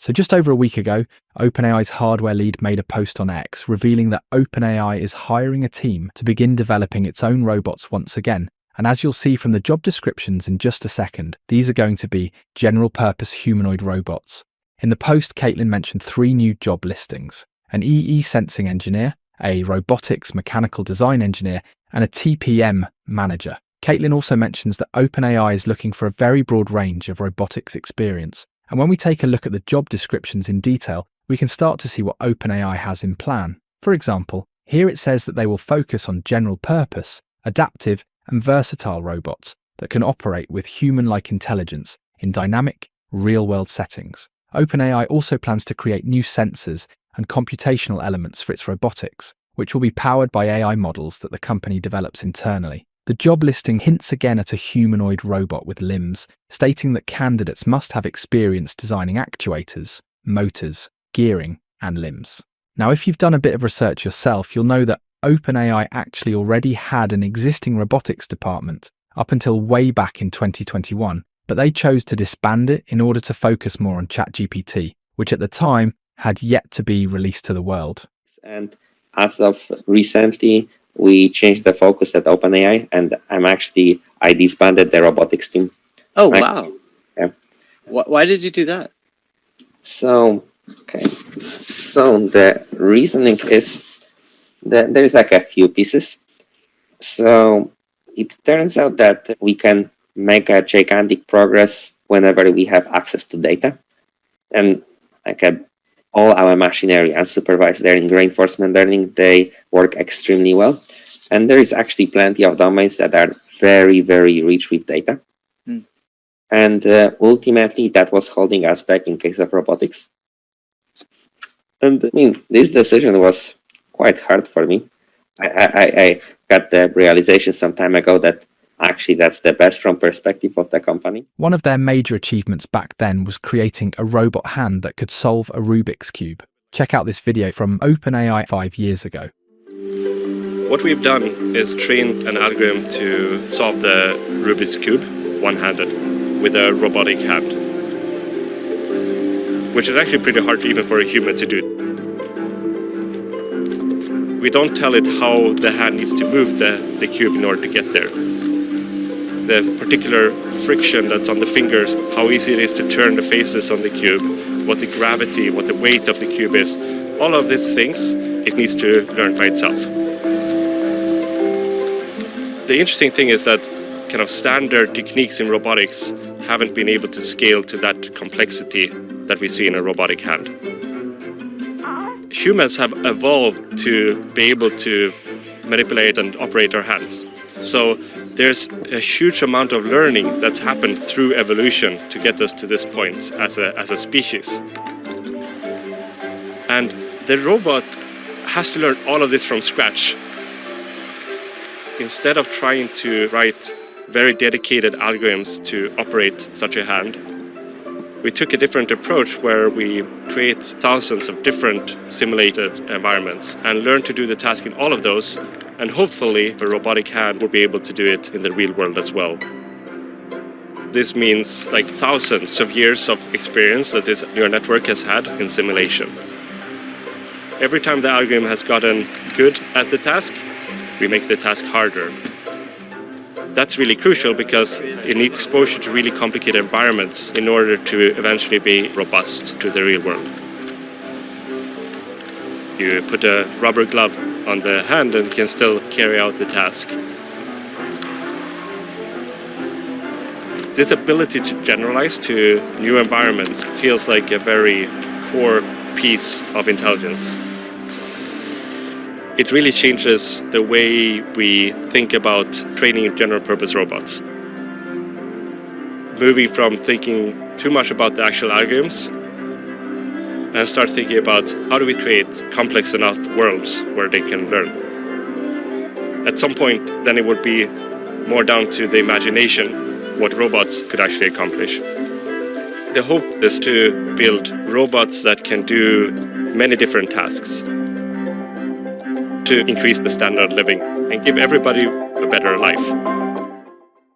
So just over a week ago, OpenAI's hardware lead made a post on X revealing that OpenAI is hiring a team to begin developing its own robots once again. And as you'll see from the job descriptions in just a second, these are going to be general-purpose humanoid robots. In the post, Caitlin mentioned 3 new job listings: an EE sensing engineer, a robotics mechanical design engineer, and a TPM manager. Caitlin also mentions that OpenAI is looking for a very broad range of robotics experience. And when we take a look at the job descriptions in detail, we can start to see what OpenAI has in plan. For example, here it says that they will focus on general-purpose, adaptive, and versatile robots that can operate with human-like intelligence in dynamic, real-world settings. OpenAI also plans to create new sensors and computational elements for its robotics, which will be powered by AI models that the company develops internally. The job listing hints again at a humanoid robot with limbs, stating that candidates must have experience designing actuators, motors, gearing, and limbs. Now, if you've done a bit of research yourself, you'll know that OpenAI actually already had an existing robotics department up until way back in 2021, but they chose to disband it in order to focus more on ChatGPT, which at the time had yet to be released to the world. And as of recently, we changed the focus at OpenAI, and I disbanded the robotics team. Oh, wow. Yeah. Why did you do that? So the reasoning is that there's like a few pieces. So it turns out that we can make a gigantic progress whenever we have access to data. And all our machinery, unsupervised learning, reinforcement learning, they work extremely well. And there is actually plenty of domains that are very, very rich with data. And ultimately, that was holding us back in case of robotics. And I mean, this decision was quite hard for me. I got the realization some time ago that actually that's the best from perspective of the company. One of their major achievements back then was creating a robot hand that could solve a Rubik's Cube. Check out this video from OpenAI 5 years ago. What we've done is trained an algorithm to solve the Rubik's Cube one-handed with a robotic hand, which is actually pretty hard even for a human to do. We don't tell it how the hand needs to move the cube in order to get there. The particular friction that's on the fingers, how easy it is to turn the faces on the cube, what the gravity, what the weight of the cube is, all of these things, it needs to learn by itself. The interesting thing is that kind of standard techniques in robotics haven't been able to scale to that complexity that we see in a robotic hand. Humans have evolved to be able to manipulate and operate our hands. So there's a huge amount of learning that's happened through evolution to get us to this point as a species. And the robot has to learn all of this from scratch. Instead of trying to write very dedicated algorithms to operate such a hand, we took a different approach where we create thousands of different simulated environments and learn to do the task in all of those. And hopefully a robotic hand will be able to do it in the real world as well. This means like thousands of years of experience that this neural network has had in simulation. Every time the algorithm has gotten good at the task, we make the task harder. That's really crucial because it needs exposure to really complicated environments in order to eventually be robust to the real world. You put a rubber glove on the hand and it can still carry out the task. This ability to generalize to new environments feels like a very core piece of intelligence. It really changes the way we think about training general-purpose robots. Moving from thinking too much about the actual algorithms and start thinking about how do we create complex enough worlds where they can learn. At some point, then it would be more down to the imagination, what robots could actually accomplish. The hope is to build robots that can do many different tasks, to increase the standard of living and give everybody a better life.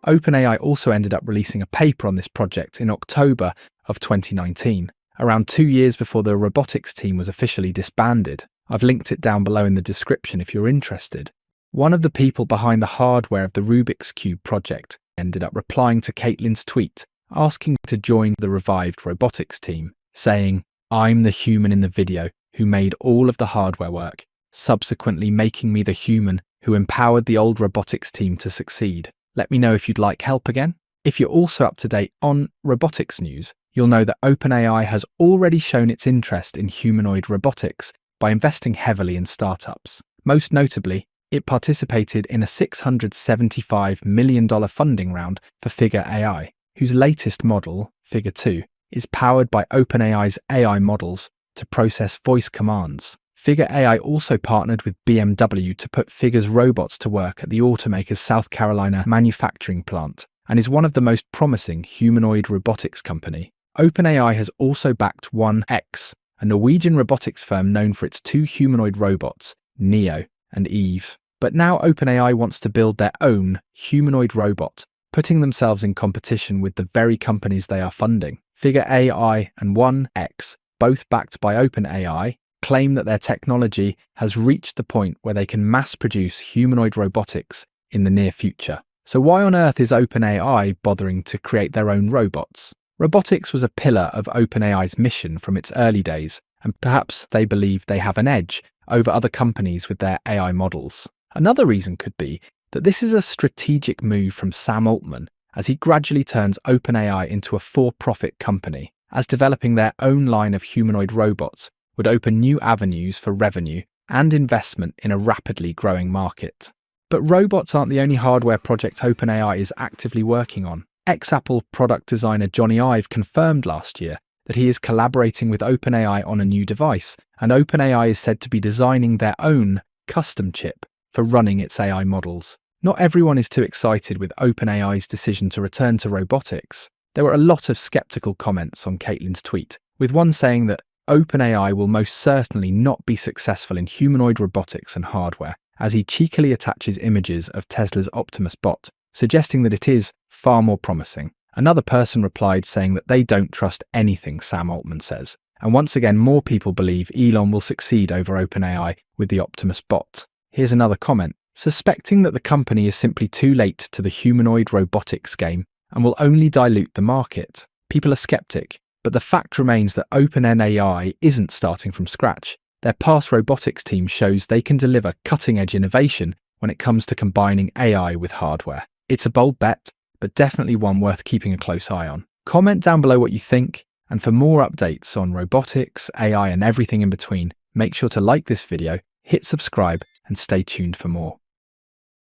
OpenAI also ended up releasing a paper on this project in October of 2019, around 2 years before the robotics team was officially disbanded. I've linked it down below in the description if you're interested. One of the people behind the hardware of the Rubik's Cube project ended up replying to Caitlin's tweet, asking to join the revived robotics team, saying, "I'm the human in the video who made all of the hardware work, subsequently making me the human who empowered the old robotics team to succeed. Let me know if you'd like help again." If you're also up to date on robotics news, you'll know that OpenAI has already shown its interest in humanoid robotics by investing heavily in startups. Most notably, it participated in a $675 million funding round for FigureAI, whose latest model, Figure 2, is powered by OpenAI's AI models to process voice commands. FigureAI also partnered with BMW to put Figure's robots to work at the automaker's South Carolina manufacturing plant, and is one of the most promising humanoid robotics company. OpenAI has also backed 1X, a Norwegian robotics firm known for its 2 humanoid robots, Neo and Eve. But now OpenAI wants to build their own humanoid robot, putting themselves in competition with the very companies they are funding. FigureAI and 1X, both backed by OpenAI, claim that their technology has reached the point where they can mass-produce humanoid robotics in the near future. So why on earth is OpenAI bothering to create their own robots? Robotics was a pillar of OpenAI's mission from its early days, and perhaps they believe they have an edge over other companies with their AI models. Another reason could be that this is a strategic move from Sam Altman as he gradually turns OpenAI into a for-profit company, as developing their own line of humanoid robots would open new avenues for revenue and investment in a rapidly growing market. But robots aren't the only hardware project OpenAI is actively working on. Ex-Apple product designer Johnny Ive confirmed last year that he is collaborating with OpenAI on a new device, and OpenAI is said to be designing their own custom chip for running its AI models. Not everyone is too excited with OpenAI's decision to return to robotics. There were a lot of skeptical comments on Caitlin's tweet, with one saying that OpenAI will most certainly not be successful in humanoid robotics and hardware, as he cheekily attaches images of Tesla's Optimus bot, suggesting that it is far more promising. Another person replied saying that they don't trust anything Sam Altman says, and once again more people believe Elon will succeed over OpenAI with the Optimus bot. Here's another comment, suspecting that the company is simply too late to the humanoid robotics game and will only dilute the market. People are skeptic, but the fact remains that OpenAI isn't starting from scratch. Their past robotics team shows they can deliver cutting-edge innovation when it comes to combining AI with hardware. It's a bold bet, but definitely one worth keeping a close eye on. Comment down below what you think, and for more updates on robotics, AI, and everything in between, make sure to like this video, hit subscribe, and stay tuned for more.